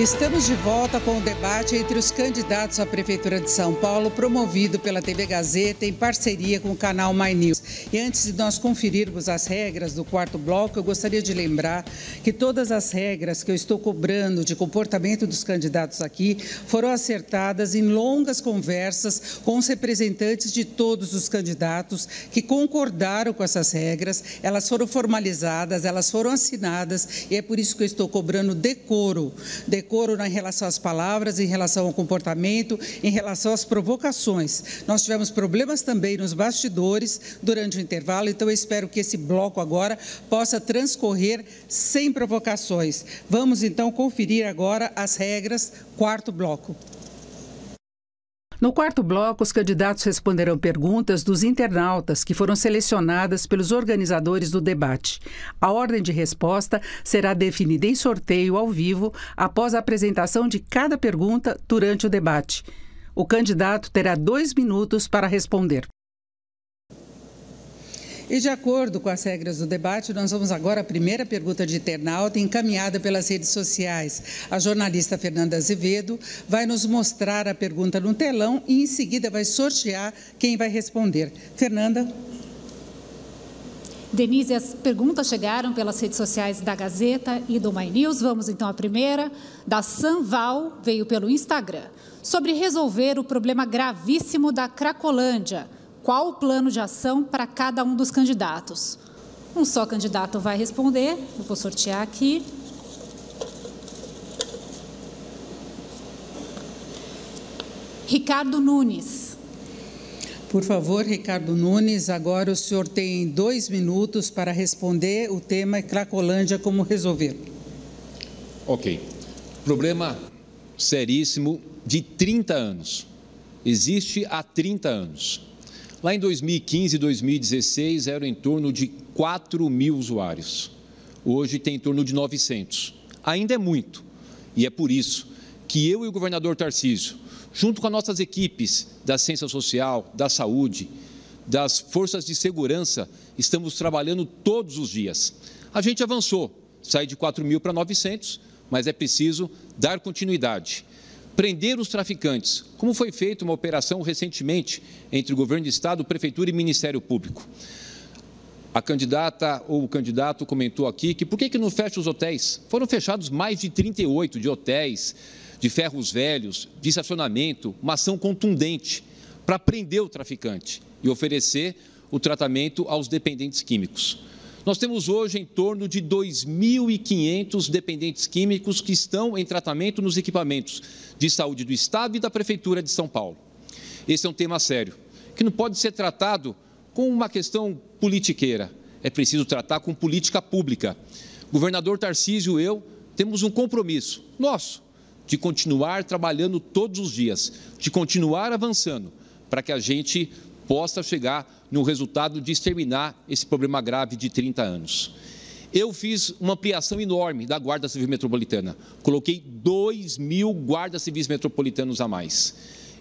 Estamos de volta com o debate entre os candidatos à Prefeitura de São Paulo, promovido pela TV Gazeta em parceria com o canal My News. E antes de nós conferirmos as regras do quarto bloco, eu gostaria de lembrar que todas as regras que eu estou cobrando de comportamento dos candidatos aqui foram acertadas em longas conversas com os representantes de todos os candidatos que concordaram com essas regras. Elas foram formalizadas, elas foram assinadas e é por isso que eu estou cobrando decoro em relação às palavras, em relação ao comportamento, em relação às provocações. Nós tivemos problemas também nos bastidores durante o intervalo, então eu espero que esse bloco agora possa transcorrer sem provocações. Vamos então conferir agora as regras, quarto bloco. No quarto bloco, os candidatos responderão perguntas dos internautas que foram selecionadas pelos organizadores do debate. A ordem de resposta será definida em sorteio ao vivo após a apresentação de cada pergunta durante o debate. O candidato terá 2 minutos para responder. E de acordo com as regras do debate, nós vamos agora à primeira pergunta de internauta encaminhada pelas redes sociais. A jornalista Fernanda Azevedo vai nos mostrar a pergunta no telão e em seguida vai sortear quem vai responder. Fernanda. Denise, as perguntas chegaram pelas redes sociais da Gazeta e do My News. Vamos então à primeira, da Sanval, veio pelo Instagram. Sobre resolver o problema gravíssimo da Cracolândia. Qual o plano de ação para cada um dos candidatos? Um só candidato vai responder. Eu vou sortear aqui. Ricardo Nunes. Por favor, Ricardo Nunes, agora o senhor tem 2 minutos para responder. O tema é Cracolândia, como resolver? Ok. Problema seríssimo de 30 anos. Existe há 30 anos. Lá em 2015 e 2016, eram em torno de 4.000 usuários. Hoje tem em torno de 900. Ainda é muito. E é por isso que eu e o governador Tarcísio, junto com as nossas equipes da ciência social, da saúde, das forças de segurança, estamos trabalhando todos os dias. A gente avançou, saiu de 4.000 para 900, mas é preciso dar continuidade. Prender os traficantes, como foi feita uma operação recentemente entre o governo do Estado, Prefeitura e Ministério Público. A candidata ou o candidato comentou aqui que por que não fecha os hotéis? Foram fechados mais de 38 de hotéis, de ferros velhos, de estacionamento, uma ação contundente para prender o traficante e oferecer o tratamento aos dependentes químicos. Nós temos hoje em torno de 2.500 dependentes químicos que estão em tratamento nos equipamentos de saúde do Estado e da Prefeitura de São Paulo. Esse é um tema sério, que não pode ser tratado com uma questão politiqueira. É preciso tratar com política pública. O governador Tarcísio e eu temos um compromisso nosso de continuar trabalhando todos os dias, de continuar avançando, para que a gente possa chegar no resultado de exterminar esse problema grave de 30 anos. Eu fiz uma ampliação enorme da Guarda Civil Metropolitana. Coloquei 2.000 guardas civis metropolitanos a mais.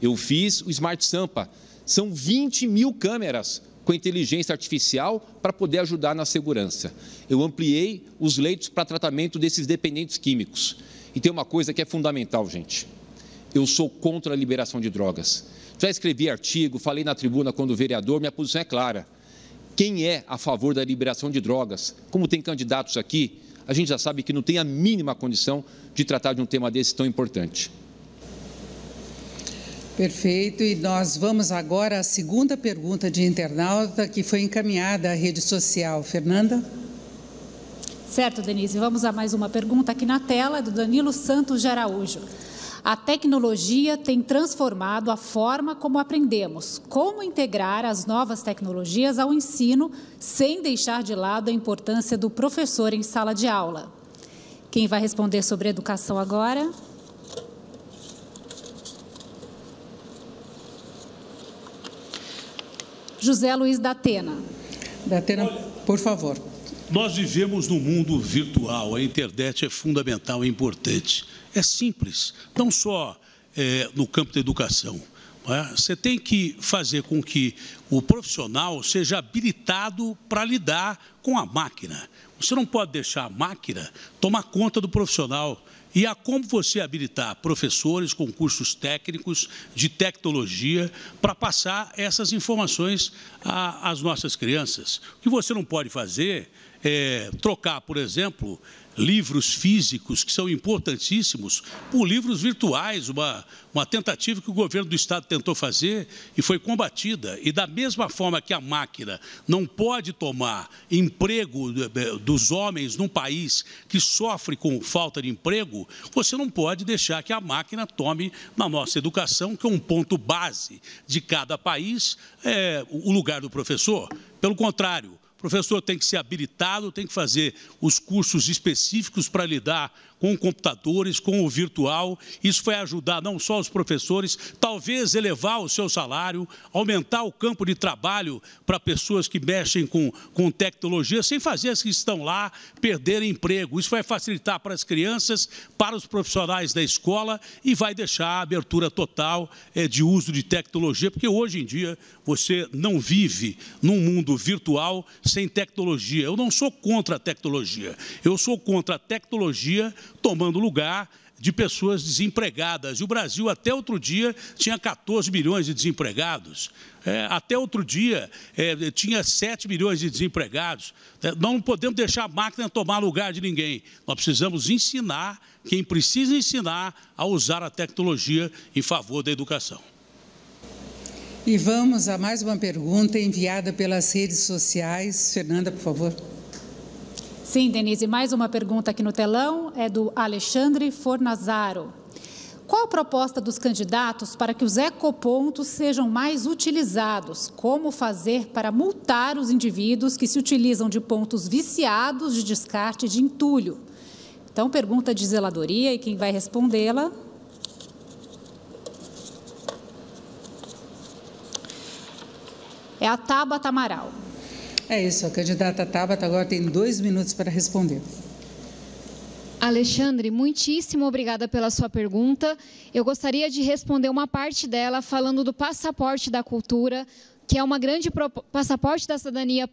Eu fiz o Smart Sampa. São 20.000 câmeras com inteligência artificial para poder ajudar na segurança. Eu ampliei os leitos para tratamento desses dependentes químicos. E tem uma coisa que é fundamental, gente. Eu sou contra a liberação de drogas. Já escrevi artigo, falei na tribuna quando vereador, minha posição é clara. Quem é a favor da liberação de drogas, como tem candidatos aqui, a gente já sabe que não tem a mínima condição de tratar de um tema desse tão importante. Perfeito, e nós vamos agora à segunda pergunta de internauta que foi encaminhada à rede social. Fernanda? Certo, Denise. Vamos a mais uma pergunta aqui na tela, do Danilo Santos de Araújo. A tecnologia tem transformado a forma como aprendemos. Como integrar as novas tecnologias ao ensino sem deixar de lado a importância do professor em sala de aula? Quem vai responder sobre educação agora? José Luiz da Atena. Da Atena, por favor. Nós vivemos num mundo virtual, a internet é fundamental e importante. É simples, não só no campo da educação. Você tem que fazer com que o profissional seja habilitado para lidar com a máquina. Você não pode deixar a máquina tomar conta do profissional. E há como você habilitar professores com cursos técnicos de tecnologia para passar essas informações às nossas crianças. O que você não pode fazer é trocar, por exemplo, livros físicos, que são importantíssimos, por livros virtuais, uma tentativa que o governo do Estado tentou fazer e foi combatida. E da mesma forma que a máquina não pode tomar emprego dos homens num país que sofre com falta de emprego, você não pode deixar que a máquina tome na nossa educação, que é um ponto base de cada país, o lugar do professor. Pelo contrário, o professor tem que ser habilitado, tem que fazer os cursos específicos para lidar com computadores, com o virtual. Isso vai ajudar não só os professores, talvez elevar o seu salário, aumentar o campo de trabalho para pessoas que mexem com tecnologia, sem fazer as que estão lá perderem emprego. Isso vai facilitar para as crianças, para os profissionais da escola e vai deixar a abertura total de uso de tecnologia, porque hoje em dia você não vive num mundo virtual sem tecnologia. Eu não sou contra a tecnologia, eu sou contra a tecnologia tomando lugar de pessoas desempregadas. E o Brasil, até outro dia, tinha 14 milhões de desempregados. Até outro dia, tinha 7 milhões de desempregados. Nós não podemos deixar a máquina tomar lugar de ninguém. Nós precisamos ensinar quem precisa ensinar a usar a tecnologia em favor da educação. E vamos a mais uma pergunta enviada pelas redes sociais. Fernanda, por favor. Sim, Denise, mais uma pergunta aqui no telão é do Alexandre Fornazaro. Qual a proposta dos candidatos para que os ecopontos sejam mais utilizados? Como fazer para multar os indivíduos que se utilizam de pontos viciados de descarte de entulho? Então, pergunta de zeladoria e quem vai respondê-la é a Tabata Amaral. É isso, a candidata Tabata agora tem 2 minutos para responder. Alexandre, muitíssimo obrigada pela sua pergunta. Eu gostaria de responder uma parte dela falando do passaporte da cultura, que é uma grande passaporte da cidadania,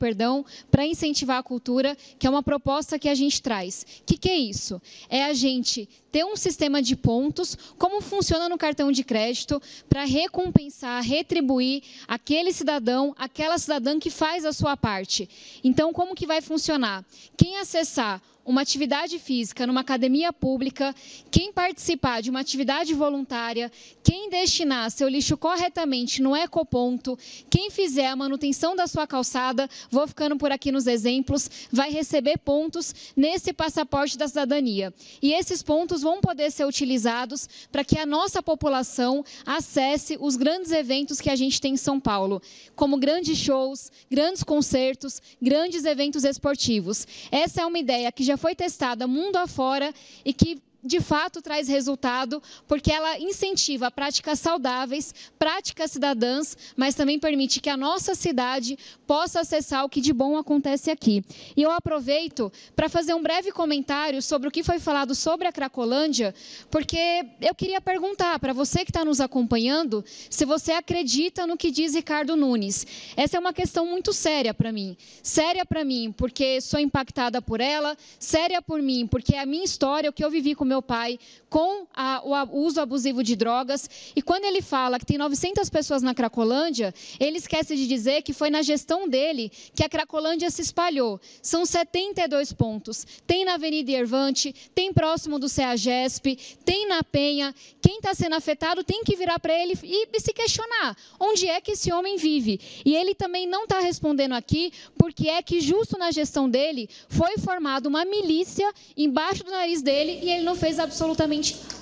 para incentivar a cultura, que é uma proposta que a gente traz. O que é isso? É a gente ter um sistema de pontos, como funciona no cartão de crédito, para recompensar, retribuir aquele cidadão, aquela cidadã que faz a sua parte. Então, como que vai funcionar? Quem acessar uma atividade física numa academia pública, quem participar de uma atividade voluntária, quem destinar seu lixo corretamente no ecoponto, quem fizer a manutenção da sua calçada, vou ficando por aqui nos exemplos, vai receber pontos nesse passaporte da cidadania. E esses pontos vão poder ser utilizados para que a nossa população acesse os grandes eventos que a gente tem em São Paulo, como grandes shows, grandes concertos, grandes eventos esportivos. Essa é uma ideia que já foi testada mundo afora e que, de fato, traz resultado, porque ela incentiva práticas saudáveis, práticas cidadãs, mas também permite que a nossa cidade possa acessar o que de bom acontece aqui. E eu aproveito para fazer um breve comentário sobre o que foi falado sobre a Cracolândia, porque eu queria perguntar para você que está nos acompanhando, se você acredita no que diz Ricardo Nunes. Essa é uma questão muito séria para mim. Séria para mim, porque sou impactada por ela, séria por mim, porque é a minha história, o que eu vivi com meu pai, com o uso abusivo de drogas. E quando ele fala que tem 900 pessoas na Cracolândia, ele esquece de dizer que foi na gestão dele que a Cracolândia se espalhou. São 72 pontos. Tem na Avenida Yervante, tem próximo do CEAGESP, tem na Penha. Quem está sendo afetado tem que virar para ele e se questionar onde é que esse homem vive. E ele também não está respondendo aqui porque é que justo na gestão dele foi formada uma milícia embaixo do nariz dele e ele não fez absolutamente nada.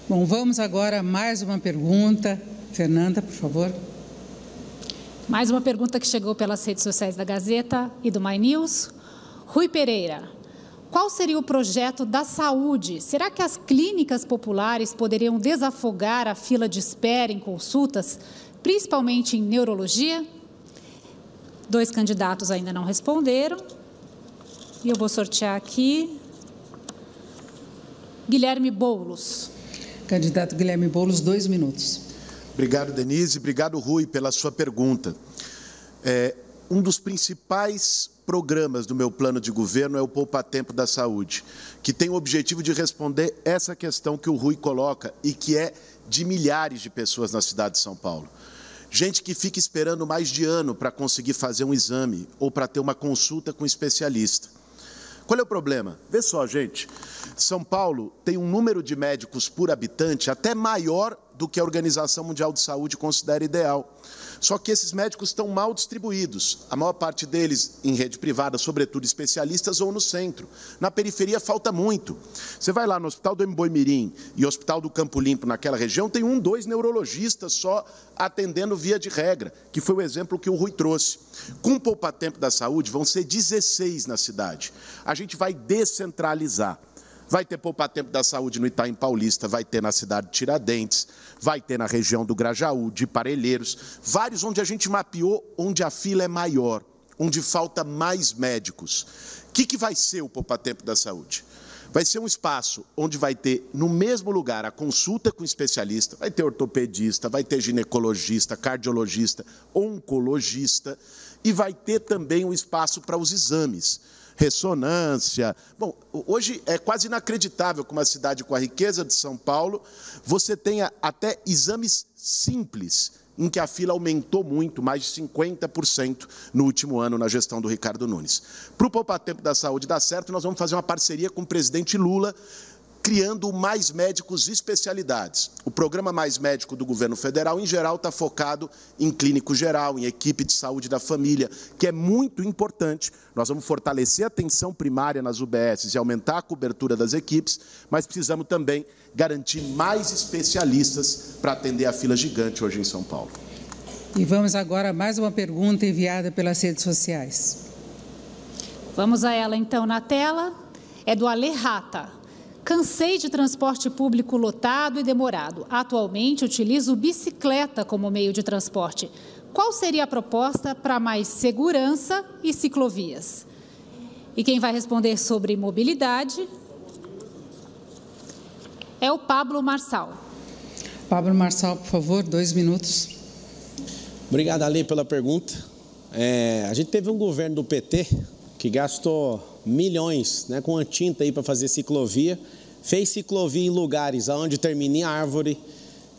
Bom, vamos agora a mais uma pergunta. Fernanda, por favor. Mais uma pergunta que chegou pelas redes sociais da Gazeta e do My News. Rui Pereira, qual seria o projeto da saúde? Será que as clínicas populares poderiam desafogar a fila de espera em consultas, principalmente em neurologia? 2 candidatos ainda não responderam. E eu vou sortear aqui. Guilherme Boulos. Candidato Guilherme Boulos, 2 minutos. Obrigado, Denise. Obrigado, Rui, pela sua pergunta. Um dos principais programas do meu plano de governo é o Poupa Tempo da Saúde, que tem o objetivo de responder essa questão que o Rui coloca e que é de milhares de pessoas na cidade de São Paulo. Gente que fica esperando mais de ano para conseguir fazer um exame ou para ter uma consulta com um especialista. Qual é o problema? Vê só, gente, São Paulo tem um número de médicos por habitante até maior do que a Organização Mundial de Saúde considera ideal. Só que esses médicos estão mal distribuídos, a maior parte deles em rede privada, sobretudo especialistas, ou no centro. Na periferia falta muito. Você vai lá no Hospital do Emboimirim e Hospital do Campo Limpo, naquela região, tem 1, 2 neurologistas só atendendo via de regra, que foi o exemplo que o Rui trouxe. Com o Poupa Tempo da Saúde, vão ser 16 na cidade. A gente vai descentralizar. Vai ter Poupa Tempo da Saúde no Itaim Paulista, vai ter na cidade de Tiradentes, vai ter na região do Grajaú, de Parelheiros, vários onde a gente mapeou onde a fila é maior, onde falta mais médicos. O que vai ser o Poupa Tempo da Saúde? Vai ser um espaço onde vai ter, no mesmo lugar, a consulta com especialista, vai ter ortopedista, vai ter ginecologista, cardiologista, oncologista, e vai ter também um espaço para os exames. Ressonância. Bom, hoje é quase inacreditável que uma cidade com a riqueza de São Paulo, você tenha até exames simples, em que a fila aumentou muito, mais de 50% no último ano na gestão do Ricardo Nunes. Para o Poupa Tempo da Saúde dar certo, nós vamos fazer uma parceria com o presidente Lula, criando Mais Médicos e Especialidades. O programa Mais Médico do governo federal, em geral, está focado em clínico geral, em equipe de saúde da família, que é muito importante. Nós vamos fortalecer a atenção primária nas UBSs e aumentar a cobertura das equipes, mas precisamos também garantir mais especialistas para atender a fila gigante hoje em São Paulo. E vamos agora a mais uma pergunta enviada pelas redes sociais. Vamos a ela, então, na tela. É do Ale Rata. Cansei de transporte público lotado e demorado. Atualmente, utilizo bicicleta como meio de transporte. Qual seria a proposta para mais segurança e ciclovias? E quem vai responder sobre mobilidade é o Pablo Marçal. Pablo Marçal, por favor, 2 minutos. Obrigado, Ale, pela pergunta. A gente teve um governo do PT que gastou milhões, né, com a tinta aí para fazer ciclovia, fez ciclovia em lugares onde termina em árvore,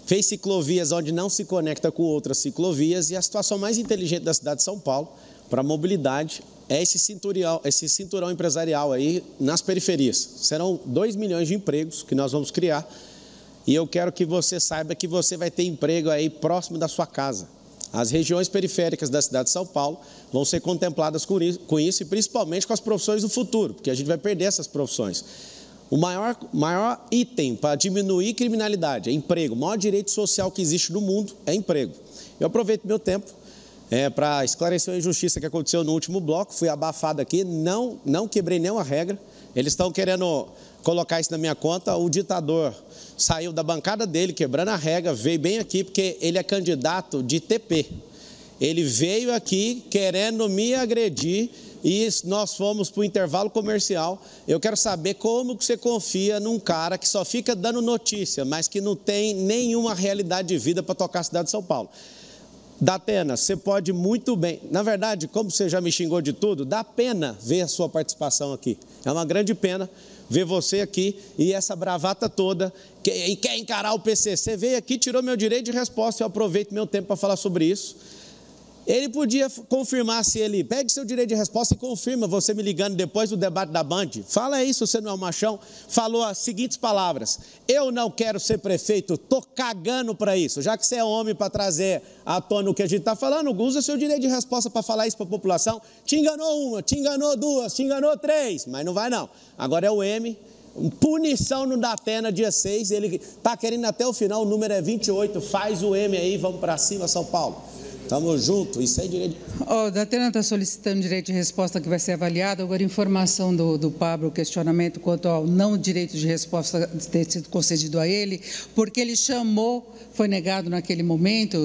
fez ciclovias onde não se conecta com outras ciclovias, e a situação mais inteligente da cidade de São Paulo para a mobilidade é esse cinturão empresarial aí nas periferias. Serão 2 milhões de empregos que nós vamos criar, e eu quero que você saiba que você vai ter emprego aí próximo da sua casa. As regiões periféricas da cidade de São Paulo vão ser contempladas com isso e principalmente com as profissões do futuro, porque a gente vai perder essas profissões. O maior item para diminuir criminalidade é emprego. O maior direito social que existe no mundo é emprego. Eu aproveito meu tempo para esclarecer a injustiça que aconteceu no último bloco. Fui abafado aqui, não quebrei nenhuma regra. Eles estão querendo colocar isso na minha conta. O ditador saiu da bancada dele, quebrando a regra, veio bem aqui porque ele é candidato de TP. Ele veio aqui querendo me agredir e nós fomos para o intervalo comercial. Eu quero saber como que você confia num cara que só fica dando notícia, mas que não tem nenhuma realidade de vida para tocar a cidade de São Paulo. Datena, você pode muito bem. Na verdade, como você já me xingou de tudo, dá pena ver a sua participação aqui. É uma grande pena ver você aqui e essa bravata toda, e quer encarar o PCC, veio aqui, tirou meu direito de resposta, eu aproveito meu tempo para falar sobre isso. Ele podia confirmar se ele, pegue seu direito de resposta e confirma, você me ligando depois do debate da Band, fala isso, você não é um machão, falou as seguintes palavras: eu não quero ser prefeito, tô cagando para isso, já que você é homem para trazer à tona o que a gente está falando, usa seu direito de resposta para falar isso para a população. Te enganou uma, te enganou duas, te enganou 3, mas não vai não. Agora é o M, punição no Datena, dia 6, ele está querendo até o final, o número é 28, faz o M aí, vamos para cima, São Paulo. Estamos juntos, isso é direito. O Datena está solicitando direito de resposta que vai ser avaliado. Agora, informação do Pablo, questionamento quanto ao não direito de resposta ter sido concedido a ele, porque ele chamou, foi negado naquele momento,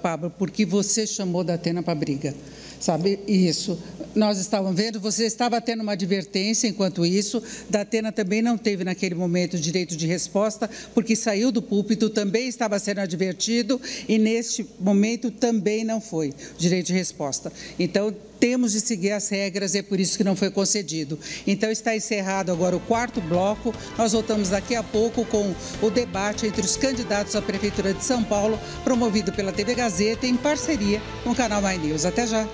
Pablo, porque você chamou Datena para a briga. sabe? Isso. Nós estávamos vendo, você estava tendo uma advertência enquanto isso, Datena também não teve naquele momento direito de resposta, porque saiu do púlpito, também estava sendo advertido e neste momento também não foi direito de resposta. Então, temos de seguir as regras e é por isso que não foi concedido. Então, está encerrado agora o 4º bloco. Nós voltamos daqui a pouco com o debate entre os candidatos à Prefeitura de São Paulo, promovido pela TV Gazeta em parceria com o canal My News. Até já!